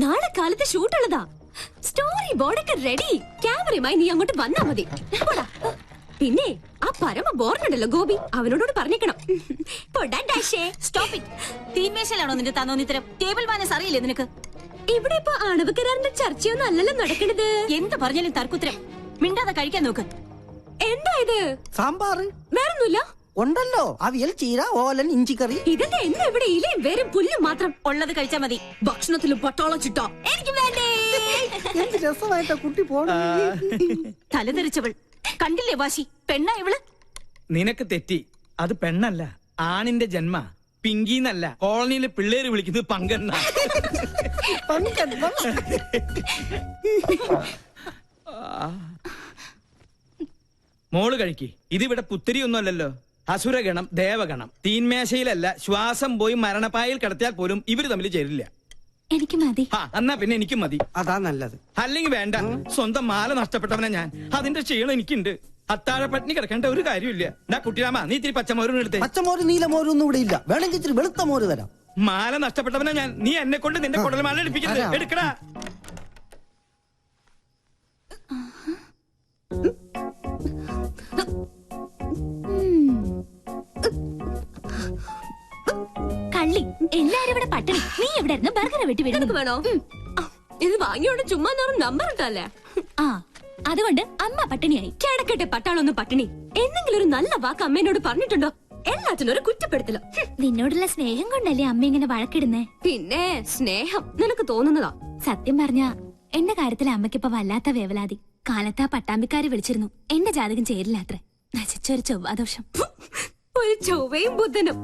നാളെ കാലത്ത് ഷൂട്ടുള്ളതാ. സ്റ്റോറി ബോർഡൊക്കെ റെഡി. ക്യാമറയുമായി നീ അങ്ങോട്ട് വന്നാ മതി. പിന്നെ ആ പരമ ബോർഡുണ്ടല്ലോ ഗോപി, അവനോട് പറഞ്ഞേക്കണം. തീന്മേശയിലാണോ നിന്റെ തന്നോന്നിത്തരം? ടേബിൾ മാനേഴ്സ് അറിയില്ലേ നിനക്ക്? ഇവിടെ ഇപ്പൊ ആണവ കരാറിന്റെ ചർച്ചയൊന്നും അല്ലല്ലോ നടക്കണത്. എന്ത് പറഞ്ഞാലും തർക്കുത്തരം. മിണ്ടാതെ കഴിക്കാൻ നോക്ക്. എന്താ ഇത്? സാമ്പാർ വേറൊന്നുമില്ല? ഉണ്ടല്ലോ, അവിയൽ, ചീര, ഓലൻ, ഇഞ്ചിക്കറി. ഇതിന്റെ എന്താ ഇവിടെ ഇലയും വേരും പുല്ലും മാത്രം? ഉള്ളത് കഴിച്ചാ മതി. ഭക്ഷണത്തിലും പട്ടാള ചിട്ട എനിക്ക് വേണ്ടേ. എന്ത് രസമായിട്ടാ കുട്ടി പോണ. തലതെറിച്ചവൾ കണ്ടില്ലേ വാശി? പെണ്ണാ ഇവള്? നിനക്ക് തെറ്റി. അത് പെണ്ണല്ല, ആണിന്റെ ജന്മ. പിങ്കിന്നല്ല, കോളനിയിലെ പിള്ളേര് വിളിക്കുന്നത് പങ്കെണ്ണ. മോള് കഴിക്ക്. ഇതിവിടെ പുത്തിരിയൊന്നും അല്ലല്ലോ. അസുരഗണം, ദേവഗണം. തീന്മേശയിലല്ല, ശ്വാസം പോയി മരണപ്പായിൽ കിടത്തിയാൽ പോലും ഇവര് തമ്മിൽ ചേരില്ല. എനിക്ക് മതി. എന്നാ പിന്നെ എനിക്കും മതി. അതാ നല്ലത്. അല്ലെങ്കിൽ വേണ്ട. സ്വന്തം മാല നഷ്ടപ്പെട്ടവനാ ഞാൻ. അതിന്റെ ക്ഷീണം എനിക്കുണ്ട്. അത്താഴ പട്ടിണി കിടക്കേണ്ട ഒരു കാര്യമില്ല. എന്നാ കുട്ടിരാമ, നീ ഇത്തിരി പച്ചമോരും എടുത്തേ. പച്ചമോര് നീലമോരും ഒന്നും ഇവിടെ ഇല്ല. വേണമെങ്കിൽ ഇത്തിരി വെളുത്ത മോര് തരാം. മാല നഷ്ടപ്പെട്ടവനാ ഞാൻ. നീ എന്നെ കൊണ്ട് നിന്റെ കുടൽമാല എടുപ്പിക്കുന്നത്. എടുക്കടാ. കള്ളി, എല്ലാരും ഇവിടെ പട്ടിണി. നീ എവിടെ ഇരുന്ന് ബർഗർ വെട്ടി വീടുന്നത് വേണോ? ഇത് വാങ്ങിയോണ്ട് ചുമ്മാ നമ്പർ ഇട്ടല്ലേ. അതുകൊണ്ട് അമ്മ പട്ടിണിയായി. കിടക്കട്ടെ പട്ടാളൊന്നും പട്ടിണി. എന്തെങ്കിലും ഒരു നല്ല വാക്ക് അമ്മേനോട് പറഞ്ഞിട്ടുണ്ടോ? എല്ലാത്തിനും ഒരു കുറ്റപ്പെടുത്തലോ. നിന്നോടുള്ള സ്നേഹം കൊണ്ടല്ലേ അമ്മ ഇങ്ങനെ വഴക്കിടുന്നേ? പിന്നെ സ്നേഹം നിനക്ക് തോന്നുന്നതാ. സത്യം പറഞ്ഞ എന്റെ കാര്യത്തിൽ അമ്മയ്ക്കിപ്പോ വല്ലാത്ത വേവലാതി. കാലത്താ പട്ടാമ്പിക്കാര് വിളിച്ചിരുന്നു. എന്റെ ജാതകം ചേരില്ലാത്രേ. നശിച്ചൊരു ചൊവ്വാദോഷം. ഒരു ചൊവ്വയും ബുധനും.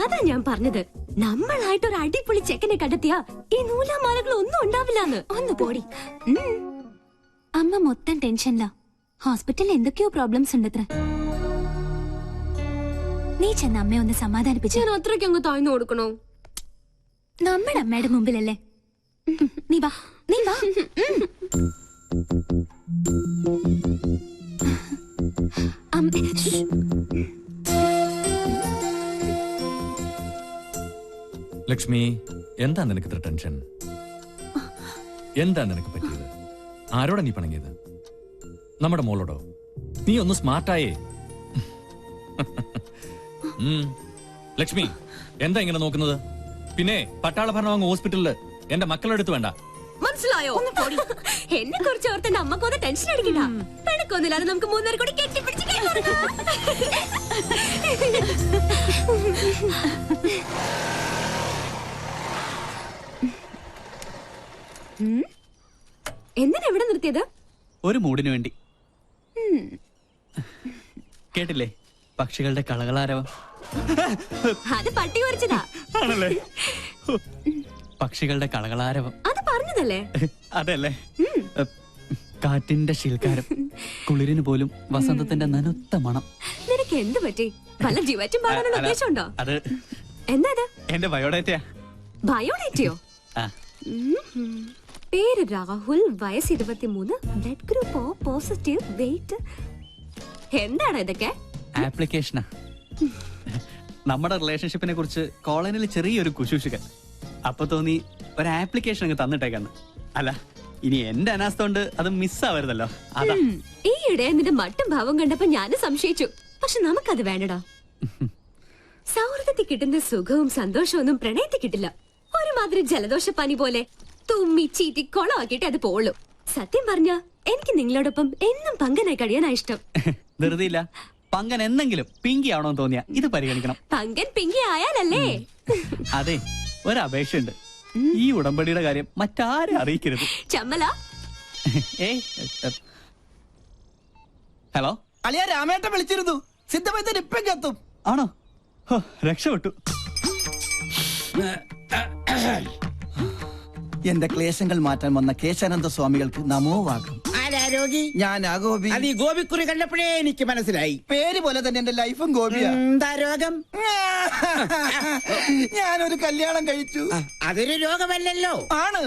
അതാ ഞാൻ പറഞ്ഞത്, നമ്മളായിട്ട് ഒരു അടിപൊളി ചെക്കനെ കണ്ടെത്തിയാ ഈ നൂലാമാലകൾ ഒന്നും ഉണ്ടാവില്ലാന്ന്. ഒന്ന് പോടി. അമ്മ മൊത്തം ടെൻഷനിലാ. ഹോസ്പിറ്റലിൽ എന്തൊക്കെയോ പ്രോബ്ലംസ് ഉണ്ടത്ര. നീ ചെന്ന് അമ്മയെ ഒന്ന് സമാധാനിപ്പിച്ചു. ഞാൻ അത്രയ്ക്ക് അങ്ങ് താഴ്ന്നു കൊടുക്കണോ? നമ്മുടെ അമ്മയുടെ മുമ്പിലല്ലേ. നീ വാ, നീ വാ. ലക്ഷ്മി, എന്താ നിനക്ക് ഇത്ര ടെൻഷൻ? എന്താ നിനക്ക് പറ്റിയത്? ആരോടാ നീ പണങ്ങിയത്? നമ്മുടെ മോളോടോ? നീ ഒന്ന് സ്മാർട്ടായേ. ലക്ഷ്മി, എന്താ ഇങ്ങനെ നോക്കുന്നത്? പിന്നെ പട്ടാള ഭരണം ഹോസ്പിറ്റലില് എന്റെ മക്കളുടെ അടുത്ത് വേണ്ട. മനസ്സിലായോ? എന്നെ കുറിച്ച് ഓർത്ത് നമ്മക്കൊന്ന് ടെൻഷൻ അടിക്കണ്ട. പെണക്കൊന്നുമില്ലാതെ നമുക്ക് മൂന്നുപേർ കൂടി കെട്ടിപ്പിടിച്ച് എന്തിനാ ഇവിടെ നിർത്തിയത്? ഒരു മൂടിന് വേണ്ടി. കേട്ടില്ലേ പക്ഷികളുടെ കളകളാരവം? അത് പട്ടി കുറിച്ചതാ. ആണല്ലേ? പക്ഷികളുടെ കളകളാരവം അത് പറഞ്ഞതല്ലേ? അതല്ലേ? കാറ്റിന്റെ ശീൽക്കാരം, കുളിരിന് പോലും വസന്തത്തിന്റെ നനുത്ത മണം. നിനക്ക് എന്ത് പറ്റി? പല ജീവറ്റും പാടാനുള്ള ഉദ്ദേശമുണ്ടോ? അത് എന്താ എന്റെ ബയോഡേറ്റയാ. ബയോഡേറ്റയോ? പേര് രാഹുൽ, വയസ്സ് 23, blood group O positive, weight. എന്താണ് ഇതൊക്കെ? ആപ്ലിക്കേഷനാ. നമ്മുടെ റിലേഷൻഷിപ്പിനെ കുറിച്ച് കോളനിയിൽ ചെറിയൊരു കുശൂഷുകൾ. അപ്പൊ തോന്നി ഒരു ആപ്ലിക്കേഷൻ അങ്ങ് തന്നിട്ടേക്കാന്ന്. അല്ല, ഇനി എന്റെ അനാസ്ഥ കൊണ്ട് അത് മിസ്സാവരുതല്ലോ. അതാ. ഈയിടെ നിന്റെ മട്ടും ഭാവം കണ്ടപ്പോ ഞാനും സംശയിച്ചു. പക്ഷെ നമുക്കത് വേണ്ടടാ. സൗഹൃദത്തിൽ കിട്ടുന്ന സുഖവും സന്തോഷവും ഒന്നും പ്രണയത്തിൽ കിട്ടില്ല. ഒരുമാതിരി ജലദോഷ പനി പോലെ തുമ്മി ചീറ്റി കൊളമാക്കിയിട്ട് അത് പോളൂ. സത്യം പറഞ്ഞ എനിക്ക് നിങ്ങളോടൊപ്പം എന്നും പങ്കനായി കഴിയാനാ ഇഷ്ടം. ധൃതിയില്ല. പങ്കൻ എന്തെങ്കിലും പിങ്കി ആവണമെന്ന് തോന്നിയാ ഇത് പരിഗണിക്കണം. പങ്കൻ പിങ്കി ആയാലല്ലേ? അതെ, ഒരപേക്ഷയുണ്ട്. ഈ ഉടമ്പടിയുടെ കാര്യം മറ്റാരും അറിയിക്കരുത്. ചമ്മല. ഹലോ, അളിയാ രാമേട്ടൻ വിളിച്ചിരുന്നു. സിദ്ധമൈതൻ ഇപ്പം എത്തും. ആണോ? രക്ഷപ്പെട്ടു. എന്റെ ക്ലേശങ്ങൾ മാറ്റാൻ വന്ന കേശാനന്ദ സ്വാമികൾക്ക് നമോവാകും. ഞാൻ ഗോപി. അത് ഈ ഗോപിക്കുറി കണ്ടപ്പോഴേ എനിക്ക് മനസ്സിലായി. പേര് പോലെ തന്നെ എന്റെ ലൈഫും ഗോപിയാ. എന്താ രോഗം? ഞാനൊരു കല്യാണം കഴിച്ചു. അതൊരു രോഗമല്ലല്ലോ. ആണ്.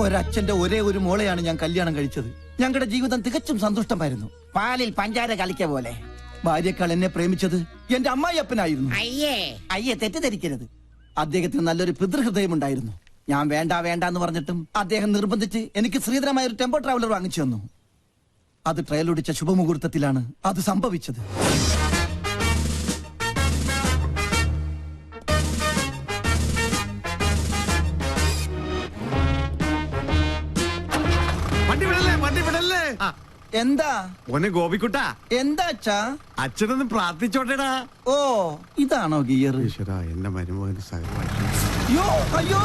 ഒരച്ഛന്റെ ഒരേ ഒരു മോളെയാണ് ഞാൻ കല്യാണം കഴിച്ചത്. ഞങ്ങളുടെ ജീവിതം തികച്ചും സന്തുഷ്ടമായിരുന്നു. പാലിൽ പഞ്ചാര കളിക്ക പോലെ. ഭാര്യക്കാൾ എന്നെ പ്രേമിച്ചത് എന്റെ അമ്മായി അപ്പനായിരുന്നു. അയ്യേ അയ്യേ, തെറ്റിദ്ധരിക്കരുത്. അദ്ദേഹത്തിന് നല്ലൊരു പിതൃഹൃദയമുണ്ടായിരുന്നു. ഞാൻ വേണ്ട വേണ്ട എന്ന് പറഞ്ഞിട്ടും അദ്ദേഹം നിർബന്ധിച്ച് എനിക്ക് ശ്രീധരമായ ഒരു ടെമ്പോ ട്രാവലർ വാങ്ങിച്ചു തന്നു. അത് ട്രയലൊടിച്ച ശുഭമുഹൂർത്തത്തിലാണ് അത് സംഭവിച്ചത്. എന്താ ഓനെ ഗോപിക്കുട്ട എന്താ അച്ഛാ? അച്ഛനൊന്ന് പ്രാർത്ഥിച്ചോട്ടേടാ. ഓ ഇതാണോ ഗിയർ? ഈശ്വരാ, എന്റെ മരുമകന് സഹായം. അയ്യോ അയ്യോ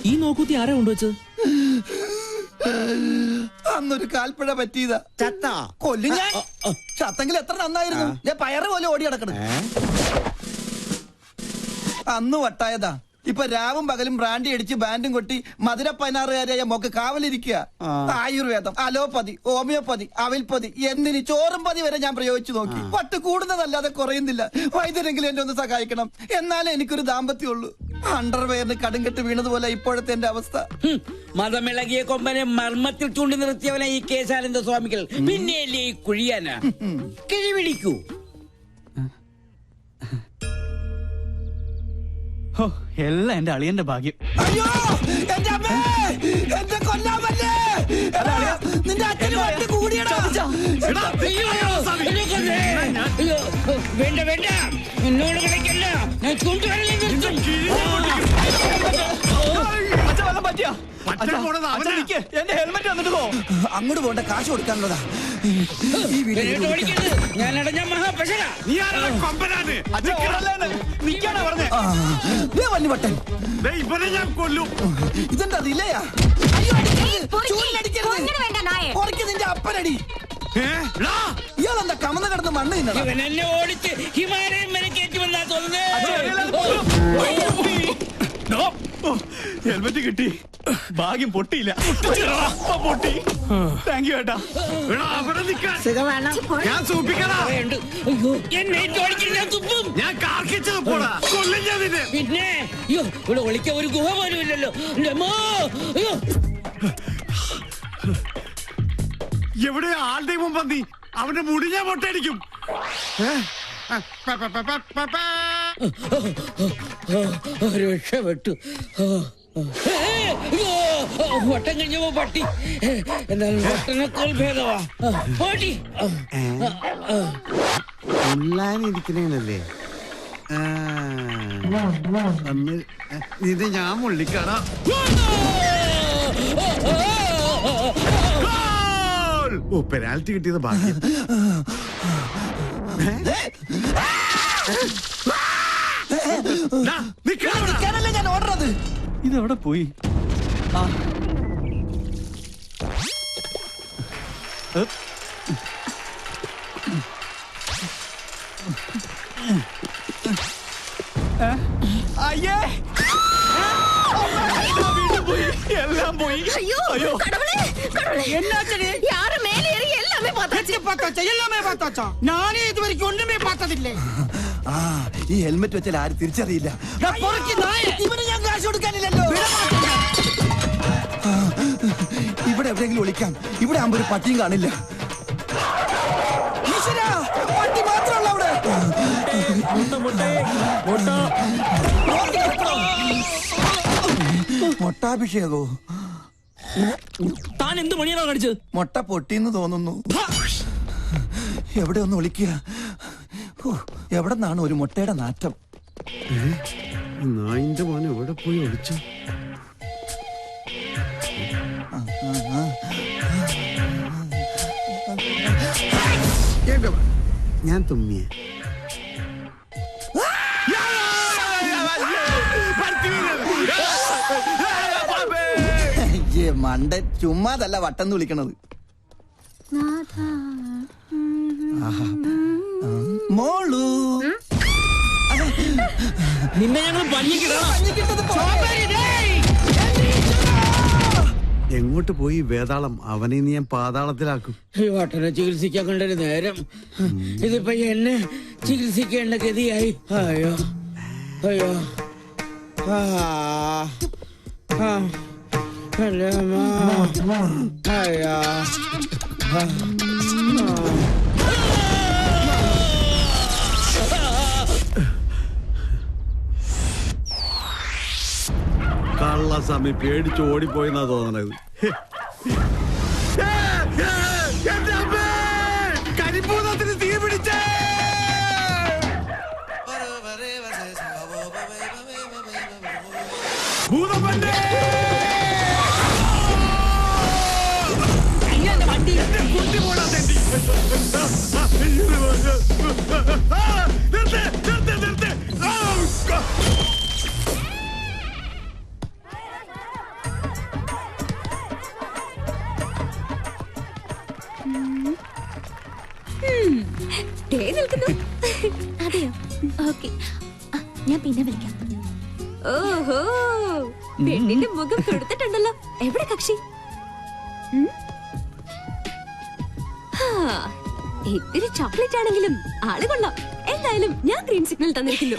ഈ നോക്കൂത്തി ആരാ കൊണ്ടുവച്ചത്? അന്നൊരു കാൽപ്പഴ പറ്റിയതാ. ചത്താ കൊല്ലു ഞാൻ. ചത്തെങ്കിൽ എത്ര നന്നായിരുന്നു. ഞാൻ പയറ് പോലെ ഓടി കിടക്കണം. അന്ന് വട്ടായതാ. ഇപ്പൊ രാവും പകലും ബ്രാൻഡി അടിച്ച് ബാൻഡും കൊട്ടി മധുര 16-കാരിയായ മോക്ക് കാവലിരിക്കുക. ആയുർവേദം, അലോപ്പതി, ഹോമിയോപ്പതി, അവിൽപ്പതി എന്തിന് ചോറും പതി വരെ ഞാൻ പ്രയോഗിച്ചു നോക്കി. പട്ട് കൂടുന്നതല്ലാതെ കുറയുന്നില്ല. വൈദ്യരെങ്കിലും എന്നെ ഒന്ന് സഹായിക്കണം. എന്നാലേ എനിക്കൊരു ദാമ്പത്യമുള്ളൂ. അണ്ടർവെയറിന് കടുങ്കെട്ട് വീണതുപോലെ ഇപ്പോഴത്തെ എന്റെ അവസ്ഥ. മതമിളകിയ കൊമ്പനെ മർമ്മത്തിൽ ചൂണ്ടി നിർത്തിയവനെ ഈ കേശാനന്ദ സ്വാമികൾ പിന്നെയല്ലേ ഈ കുഴിയാന കിഴിപിടിക്കൂ. എല്ലാം എന്റെ അളിയന്റെ ഭാഗ്യം. അയ്യോ എന്റെ അമ്മേ, എന്റെ കൊല്ലാമല്ലേ. നിന്റെ അച്ഛന് വണ്ടി കൂടിയടാ. വേണ്ട വേണ്ട, എന്നോട് കളിക്കല്ല. ഞാൻ ചൂണ്ടുവരലേ നിർത്തും. എന്റെ ഹെൽമെറ്റ് വന്നിട്ട് പോ. അങ്ങോട്ട് പോണ്ട, കാശ് കൊടുക്കാനുള്ളതാ. ഈ വീട്ടിൽ ഞാൻ അടഞ്ഞ മഹാപശക. വല്ലുവട്ടൻ ഇവനെ ഞാൻ കൊല്ലും. ഇതെന്താ റിലയാ? നിന്റെ അപ്പനടി. ഇയാളെന്താ കമന്ന് കിടന്ന് മണ്ണ് തിന്നണം. ഇവൻ എന്നെ ഓടിച്ച് ഹിമാലയം വരെ കയറ്റി വന്നാ തോന്നുന്നേ. ഹെൽമെറ്റ് കിട്ടി. ഭാഗ്യം പൊട്ടിയില്ല. പൊട്ടി. താങ്ക് യു ഏട്ടാ. ഞാൻ സൂപ്പിക്കടാ. എന്നെ ഓടിച്ചിട്ട് ഞാൻ തുപ്പും. ഞാൻ കാർക്കിച്ചത് പോടാ. കൊല്ലും ഞാൻ നിന്നെ. പിന്നെ അയ്യോ, ഇവിടെ ഒളിക്കാൻ ഒരു ഗുഹ പോലും ഇല്ലല്ലോ. അയ്യോ, എവിടെ ആളുടെ മുമ്പന്തി അവന്റെ മുടി ഞാൻ പൊട്ടടിക്കും. രക്ഷപ്പെട്ടു. വട്ടം കഴിഞ്ഞപ്പോ പട്ടി. എന്നാലും വട്ടനേക്കാൾ ഭേദമാ പട്ടി. ഉള്ളാനിരിക്കണേനല്ലേ ഇത് ഞാൻ മുള്ളിക്കാടാ. ഓ, പെനാൽറ്റി കിട്ടിയത് ഭാഗ്യം. ഞാൻ ഓർഡറത്. ഇതെവിടെ പോയി? അയ്യേ, എല്ലാം പോയി. ஐயோ கடவுளே கடவுளே என்னாச்சு? யாரு மேல ஏறி எல்லாமே பார்த்தாச்சு. எல்லாமே பார்த்தாச்சா? நானே இது வரைக்கும் ஒண்ணுமே பார்த்ததில்லை. ഈ ഹെൽമെറ്റ് വെച്ചാൽ ആരും തിരിച്ചറിയില്ല. ഇവന് ഞാൻ കാശ് കൊടുക്കാനില്ലല്ലോ. ഇവിടെ എവിടെയെങ്കിലും ഒളിക്കാം. ഇവിടെ ആകുമ്പോ ഒരു പട്ടിയും കാണില്ല. ഈശ്വരാ, പട്ടി മാത്രമല്ല അവിടെ. മൊട്ടാഭിഷേകോ? താൻ എന്ത് മണിയാണോ കാണിച്ചത്? മൊട്ട പൊട്ടിന്ന് തോന്നുന്നു. എവിടെ ഒന്ന് ഒളിക്കുക. എവിടെ നിന്നാണ് ഒരു മുട്ടയുടെ നാറ്റം? നായിന്റെ മോൻ എവിടെ പോയി ഒളിച്ചു? ഞാൻ തുമ്മിയ മണ്ടൻ ചുമ്മാതല്ല വട്ടം വിളിക്കണത്. മോളു നിന്നെ ഞങ്ങൾ എങ്ങോട്ട് പോയി വേതാളം? അവനെ നീ ഞാൻ പാതാളത്തിലാക്കും. ഈ വട്ടനെ ചികിത്സിക്കാൻ കണ്ടൊരു നേരം. ഇതിപ്പോ എന്നെ ചികിത്സിക്കേണ്ട ഗതിയായി. അയ്യോ അയ്യോ. അയ്യോ ആസാമി പേടിച്ച് ഓടിപ്പോയെന്നാ തോന്നണത്. കരിപ്പൂതത്തിന് തീ പിടിച്ചേ. ഭൂതപ്പന്റെ കുട്ടി പോടാ തെണ്ടി. നിർത്ത്. അതെയോ? ഓക്കെ, ഞാൻ പിന്നെ വിളിക്കാം. ഓഹോ, പെണ്ണിന്റെ മുഖം കൊടുത്തിട്ടുണ്ടല്ലോ. എവിടെ കക്ഷി? ഇത്തിരി ചോക്ലേറ്റ് ആണെങ്കിലും ആള് കൊള്ളാം. എന്തായാലും ഞാൻ ഗ്രീൻ സിഗ്നൽ തന്നിരിക്കുന്നു.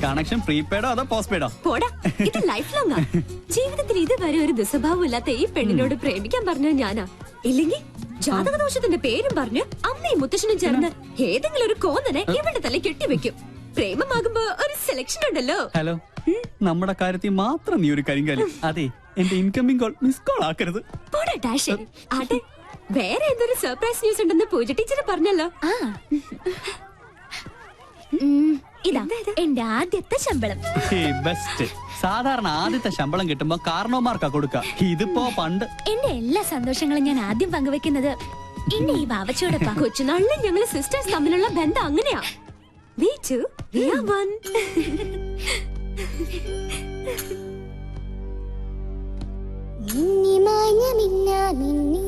കണക്ഷൻ പ്രീപെയ്ഡോ അതോ പോസ്റ്റ് പെയ്ഡോ? പോടാ, ഇത് ലൈഫ് ലോങ്ങാ. ജീവിതത്തിൽ ഇതുവരെ ഒരു ദുസ്വഭാവം ഇല്ലാത്ത ഈ പെണ്ണിനോട് പ്രേമിക്കാൻ പറഞ്ഞത് ഞാനാ. ഇല്ലെങ്കിൽ ജാതകദോഷത്തിന്റെ പേരും പറഞ്ഞ് അമ്മയും മുത്തശ്ശനും ചേർന്ന് ഏതെങ്കിലും ഒരു കോന്നനെ ഇവളുടെ തല കെട്ടിവെക്കും. പ്രേമമാകുമ്പോ ഒരു സെലക്ഷൻ ഉണ്ടല്ലോ. ഹലോ, നമ്മുടെ കാര്യത്തിൽ മാത്രം നീ ഒരു കരിങ്കാലി. അതെ, എന്റെ ഇൻകമിംഗ് കോൾ മിസ് കോൾ ആക്കരുത്. പോടാ ഡാഷ്. അതെ, വേറെ എന്തൊരു സർപ്രൈസ് ന്യൂസ് ഉണ്ടെന്ന് പൂജ ടീച്ചർ പറഞ്ഞല്ലോ. ഇതാ എന്റെ ആദ്യത്തെ ശമ്പളം. ബെസ്റ്റ്. സാധാരണ ആദ്യത്തെ ശമ്പളം കിട്ടുമ്പോ കാരണവന്മാർക്കാ കൊടുക്ക. ഇതിപ്പോ പണ്ട്. എന്റെ എല്ലാ സന്തോഷങ്ങളും ഞാൻ ആദ്യം പങ്കുവെക്കുന്നത് എന്റെ ഈ വാവച്ചോടൊപ്പം. കൊച്ചുനാളിലെ ഞങ്ങള് സിസ്റ്റേഴ്സ് തമ്മിലുള്ള ബന്ധം അങ്ങനെയാ. We two, we are one. മിന്നി മാഞ്ഞ മിന്നാ മിന്നി